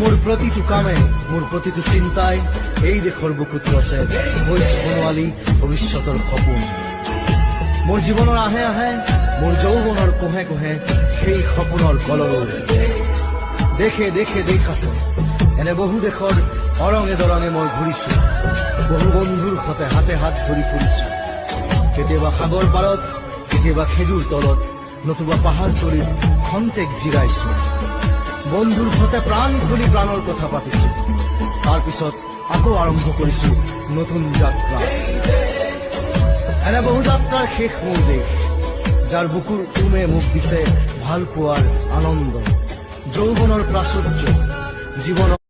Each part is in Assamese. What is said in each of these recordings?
মোৰ প্ৰতিটো কামে মোৰ প্ৰতিটো চিন্তাই এই দেশৰ বুকুত ৰচে হৈ সোণোৱালী ভৱিষ্যতৰ সপোন। মোৰ জীৱনৰ আহে আহে মোৰ যৌৱনৰ কোহে কোহে সেই সপোনৰ কলৰৱ। দেশে দেশে দেশ আছে, এনে বহু দেশৰ অৰঙে দৰঙে মই ঘূৰিছো। বহু বন্ধুৰ সতে হাতে হাত ধৰি ফুৰিছো। কেতিয়াবা সাগৰ পাৰত, কেতিয়াবা খেজুৰ তলত, নতুবা পাহাৰ তলিত খন্তেক জিৰাইছো। বন্ধুৰ সতে প্ৰাণ খুলি প্ৰাণৰ কথা পাতিছো। তাৰ পিছত আকৌ আৰম্ভ কৰিছো নতুন যাত্ৰা। এনে বহু যাত্ৰাৰ শেষ মোৰ দেশ, যাৰ বুকুৰ উমে মোক দিছে ভাল পোৱাৰ আনন্দ, যৌৱনৰ প্ৰাচুৰ্য, জীৱনৰ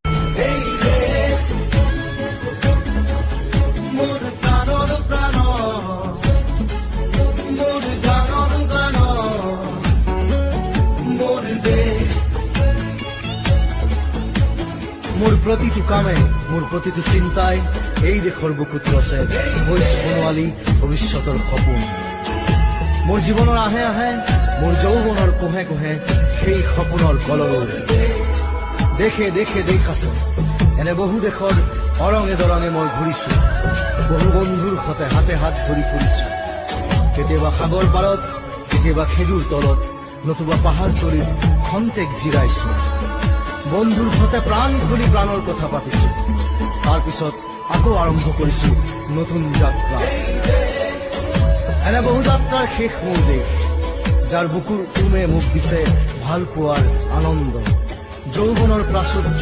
মোৰ প্ৰতিটো কামে মোৰ প্ৰতিটো চিন্তাই এই দেশৰ বুকুত ৰচে হৈ সোণোৱালী ভৱিষ্যতৰ সপোন। মোৰ জীৱনৰ আহে আহে মোৰ যৌৱনৰ কোহে কোহে সেই সপোনৰ কলৰৱ। দেশে দেশে দেশ আছে, এনে বহু দেশৰ অৰঙে দৰঙে মই ঘূৰিছো। বহু বন্ধুৰ সতে হাতে হাত ধৰি ফুৰিছো। কেতিয়াবা সাগৰ পাৰত, কেতিয়াবা খেজুৰ তলত, নতুবা পাহাৰ তলিত খন্তেক জিৰাইছো। বন্ধুৰ সতে প্ৰাণ খুলি প্ৰাণৰ কথা পাতিছো। তাৰ পিছত আকৌ আৰম্ভ কৰিছো নতুন যাত্ৰা। এনে বহু যাত্ৰাৰ শেষ মোৰ দেশ, যাৰ বুকুৰ উমে মোক দিছে ভাল পোৱাৰ আনন্দ, যৌৱনৰ প্ৰাচুৰ্য।